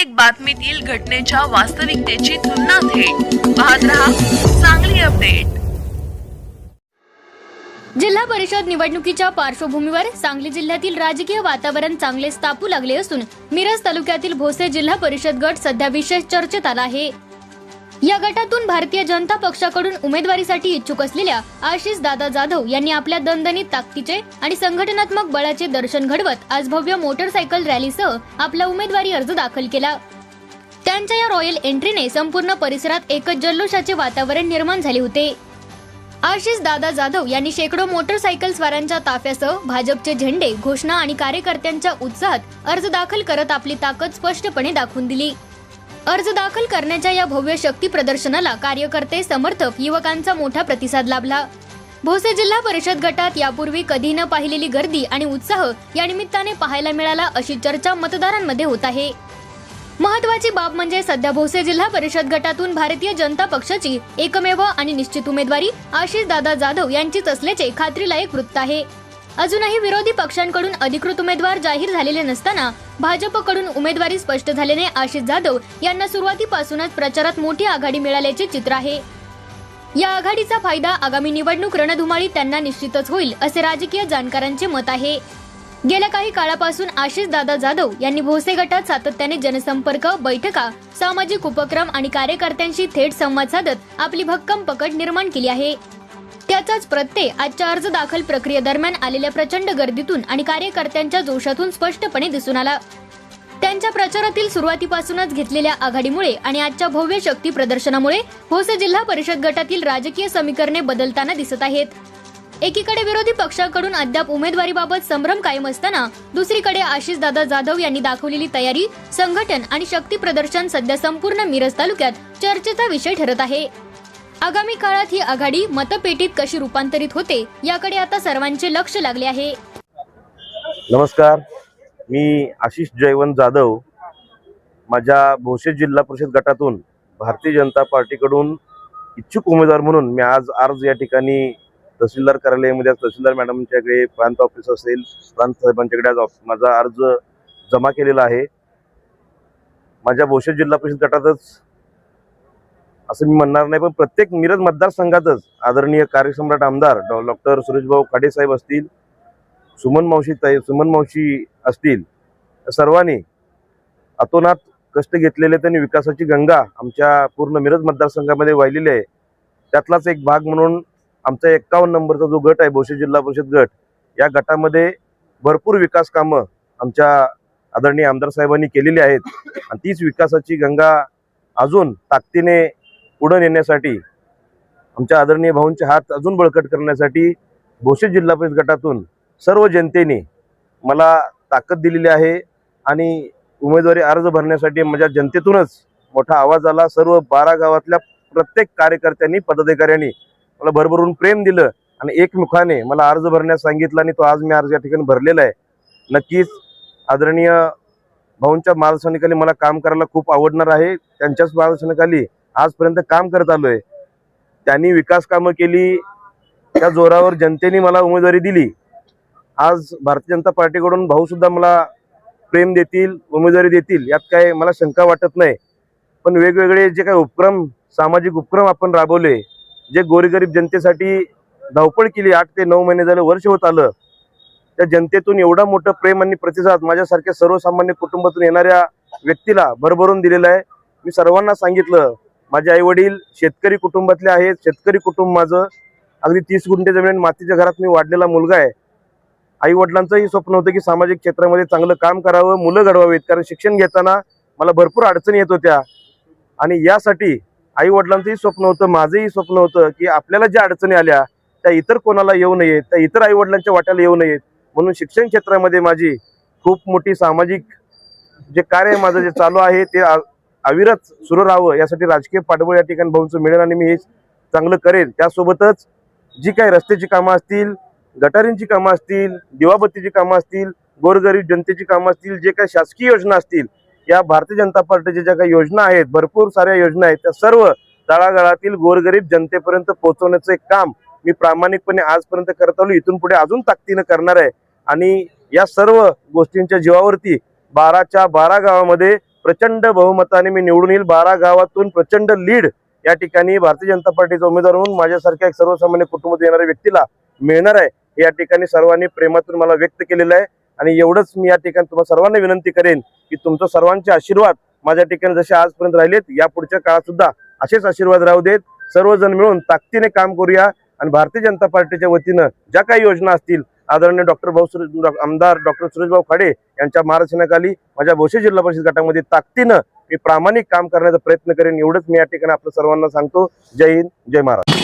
प्रत्येक बातमीतील घटनेच्या वास्तविकतेची तुलना थेट पाहत रहा सांगली अपडेट। जिल्हा परिषद निवडणुकीच्या पार्श्वभूमीवर सांगली जिल्ह्यातील राजकीय वातावरण चांगलेच तापू लागले असून मिरज तालुक्यातील भोसे जिल्हा परिषद गट सध्या विशेष चर्चेत आला आहे। या गटातून भारतीय जनता पक्षाकडून उमेदवारीसाठी इच्छुक असलेल्या आशिष दादा जाधव यांनी आपल्या दणदणीत ताकदीचे आणि संघटनात्मक बळाचे दर्शन घडवत आज भव्य मोटरसायकल रॅलीसह आपला उमेदवारी अर्ज दाखल केला। त्यांच्या या रॉयल एंट्रीने संपूर्ण परिसरात एकच जल्लोषाचे वातावरण निर्माण झाले होते। आशिष दादा जाधव यांनी शेकडो मोटरसायकल स्वारांच्या ताफ्यासह भाजपचे झेंडे, घोषणा आणि कार्यकर्त्यांच्या उत्साहात अर्ज दाखल करत आपली ताकद स्पष्टपणे दाखवून दिली। अर्ज दाखल करण्याच्या या भव्य शक्ती प्रदर्शनाला कार्यकर्ते, समर्थक, युवकांचा मोठा प्रतिसाद लाभला। भोसे जिल्हा परिषद गटात यापूर्वी कधी न पाहिलेली गर्दी आणि उत्साह या निमित्ताने पाहायला मिळाला अशी चर्चा मतदारांमध्ये होत आहे। महत्वाची बाब म्हणजे सध्या भोसे जिल्हा परिषद गटातून भारतीय जनता पक्षाची एकमेव आणि निश्चित उमेदवारी आशिष दादा जाधव यांचीच असल्याचे खात्रीलायक वृत्त आहे। अजूनही विरोधी पक्षांकडून अधिकृत उमेदवार जाहीर झालेले नसताना भाजपकडून उमेदवारी स्पष्ट झाल्याने आशिष जाधव यांना सुरुवातीपासूनच प्रचारात मोठी आघाडी मिळाल्याचे चित्र आहे। या आघाडीचा फायदा आगामी निवडणूक रणधुमाळीत त्यांना निश्चितच होईल असे राजकीय जाणकारांचे मत आहे। गेल्या काही काळापासून आशिष दादा जाधव यांनी भोसे गटात सातत्याने जनसंपर्क, बैठका, सामाजिक उपक्रम आणि कार्यकर्त्यांशी थेट संवाद साधत आपली भक्कम पकड निर्माण केली आहे। त्याचाच प्रत्यय आजच्या अर्ज दाखल प्रक्रियेदरम्यान आलेल्या प्रचंड गर्दीतून आणि कार्यकर्त्यांच्या जोशातून स्पष्टपणे दिसून आला। त्यांच्या प्रचारातील सुरुवातीपासूनच घेतलेल्या आघाडीमुळे आणि आजच्या भव्य शक्ती प्रदर्शनामुळे भोसे जिल्हा परिषद गटातील राजकीय समीकरणे बदलताना दिसत आहेत। एकीकडे विरोधी पक्षाकडून अद्याप उमेदवारीबाबत संभ्रम कायम असताना दुसरीकडे आशिष दादा जाधव यांनी दाखवलेली तयारी, संघटन आणि शक्ती प्रदर्शन सध्या संपूर्ण मिरज तालुक्यात चर्चेचा विषय ठरत आहे। आगामी काळात ही आघाडी मतपेटीत कशी रूपांतरित होते याकडे आता सर्वांचे लक्ष लागले आहे। नमस्कार, मी आशिष जयवंत जाधव माझ्या भोसे जिल्हा परिषद गटातून भारतीय जनता पार्टीकडून इच्छुक उमेदवार म्हणून मी आज अर्ज या ठिकाणी तहसीलदार कार्यालयामध्ये तहसीलदार मॅडमच्याकडे, प्रांत ऑफिस असेल, प्रांत साहेबांच्याकडे आज माझा अर्ज जमा केलेला आहे। माझ्या भोसे जिल्हा परिषद गटातच असं मी म्हणणार नाही, पण प्रत्येक मिरज मतदारसंघातच आदरणीय कार्यसम्राट आमदार डॉक्टर सुरेशभाऊ खाडे साहेब असतील, सुमन मावशी असतील, सर्वांनी अतोनात कष्ट घेतलेले त्यांनी विकासाची गंगा आमच्या पूर्ण मिरज मतदारसंघामध्ये वाहिलेली आहे। त्यातलाच एक भाग म्हणून आमचा 51 नंबरचा जो गट आहे भोसे जिल्हा परिषद गट, या गटामध्ये भरपूर विकास कामं आमच्या आदरणीय आमदार साहेबांनी केलेली आहेत आणि तीच विकासाची गंगा अजून ताकदीने पुढे नेण्यासाठी, आमच्या आदरणीय भाऊंचे हात अजून बळकट करण्यासाठी भोसे जिल्हा परिषद गटातून सर्व जनतेने मला ताकद दिलेली आहे आणि उमेदवारी अर्ज भरण्यासाठी माझ्या जनतेतूनच मोठा आवाज आला। सर्व 12 गावातल्या प्रत्येक कार्यकर्त्यांनी, पदाधिकाऱ्यांनी मला भरभरून प्रेम दिलं आणि एकमुखाने मला अर्ज भरण्यास सांगितलं आणि तो आज मी अर्ज या ठिकाणी भरलेला आहे। नक्कीच आदरणीय भाऊंच्या मार्गदर्शनाखाली मला काम करायला खूप आवडणार आहे। त्यांच्याच मार्गदर्शनाखाली आजपर्यंत काम करत आलोय। त्यांनी विकास कामं केली, त्या जोरावर जनतेने मला उमेदवारी दिली। आज भारतीय जनता पार्टीकडून भाऊ सुद्धा मला प्रेम देतील, उमेदवारी देतील, यात काय मला शंका वाटत नाही। पण वेगवेगळे जे काही उपक्रम, सामाजिक उपक्रम आपण राबवले, जे गोरगरीब जनतेसाठी धावपळ केली, 8 ते 9 महिने झाले, वर्ष होत आलं, त्या जनतेतून एवढा मोठं प्रेम आणि प्रतिसाद माझ्यासारख्या सर्वसामान्य कुटुंबातून येणाऱ्या व्यक्तीला भरभरून दिलेला आहे। मी सर्वांना सांगितलं, माझे आई वडील शेतकरी कुटुंबातले आहेत, शेतकरी कुटुंब माझं, अगदी 30 गुंठे जमीन मातीच्या घरात मी वाढलेला मुलगा आहे। आई वडिलांचंही स्वप्न होतं की सामाजिक क्षेत्रामध्ये चांगलं काम करावं, मुलं घडवावीत, कारण शिक्षण घेताना मला भरपूर अडचणी येत होत्या आणि यासाठी आई वडिलांचंही स्वप्न होतं, माझंही स्वप्न होतं की आपल्याला ज्या अडचणी आल्या त्या इतर कोणाला येऊ नयेत, त्या इतर आई वडिलांच्या वाट्याला येऊ नयेत, म्हणून शिक्षण क्षेत्रामध्ये माझी खूप मोठी सामाजिक जे कार्य माझं जे चालू आहे ते अविरत सुरू राहावं, यासाठी राजकीय पाठबळ या ठिकाणी भाऊंचं मिळेल आणि मी हे चांगलं करेन। त्यासोबतच जी काही रस्त्याची कामं असतील, गटारींची कामं असतील, दिवाबत्तीची कामं असतील, गोरगरीब जनतेची कामं असतील, जे काही शासकीय योजना असतील, या भारतीय जनता पार्टीच्या ज्या काही योजना आहेत, भरपूर साऱ्या योजना आहेत, त्या सर्व तळागाळातील गोरगरीब जनतेपर्यंत पोहोचवण्याचं एक काम मी प्रामाणिकपणे आजपर्यंत करत आलो, इथून पुढे अजून ताकदीने करणार आहे। आणि या सर्व गोष्टींच्या जीवावरती 12च्या 12 गावामध्ये प्रचंड बहुमताने मी निवडून येईल. 12 गावातून प्रचंड लीड या ठिकाणी भारतीय जनता पार्टीचा उमेदवार म्हणून माझ्यासारख्या एक सर्वसामान्य कुटुंबात येणाऱ्या व्यक्तीला मिळणार आहे. हे या ठिकाणी सर्वांनी प्रेमातून मला व्यक्त केलेलं आहे. आणि एवढंच मी या ठिकाणी तुम्हाला सर्वांना विनंती करेन की तुमचा सर्वांचे आशीर्वाद माझ्या ठिकाणी जसे आजपर्यंत राहिलेत, यापुढच्या काळात सुद्धा असेच आशीर्वाद राहू देत. सर्वजण मिळून ताकदीने काम करूया आणि भारतीय जनता पार्टीच्या वतीनं ज्या काही योजना असतील, आदरणीय आमदार डॉक्टर सुरेशभाऊ खाडे यांच्या मार्गदर्शनाखाली माझ्या भोसे जिल्हा परिषद गटामध्ये ताकदीनं मी प्रामाणिक काम करण्याचा प्रयत्न करेन. एवढंच मी या ठिकाणी आपल्या सर्वांना सांगतो. जय हिंद, जय महाराष्ट्र.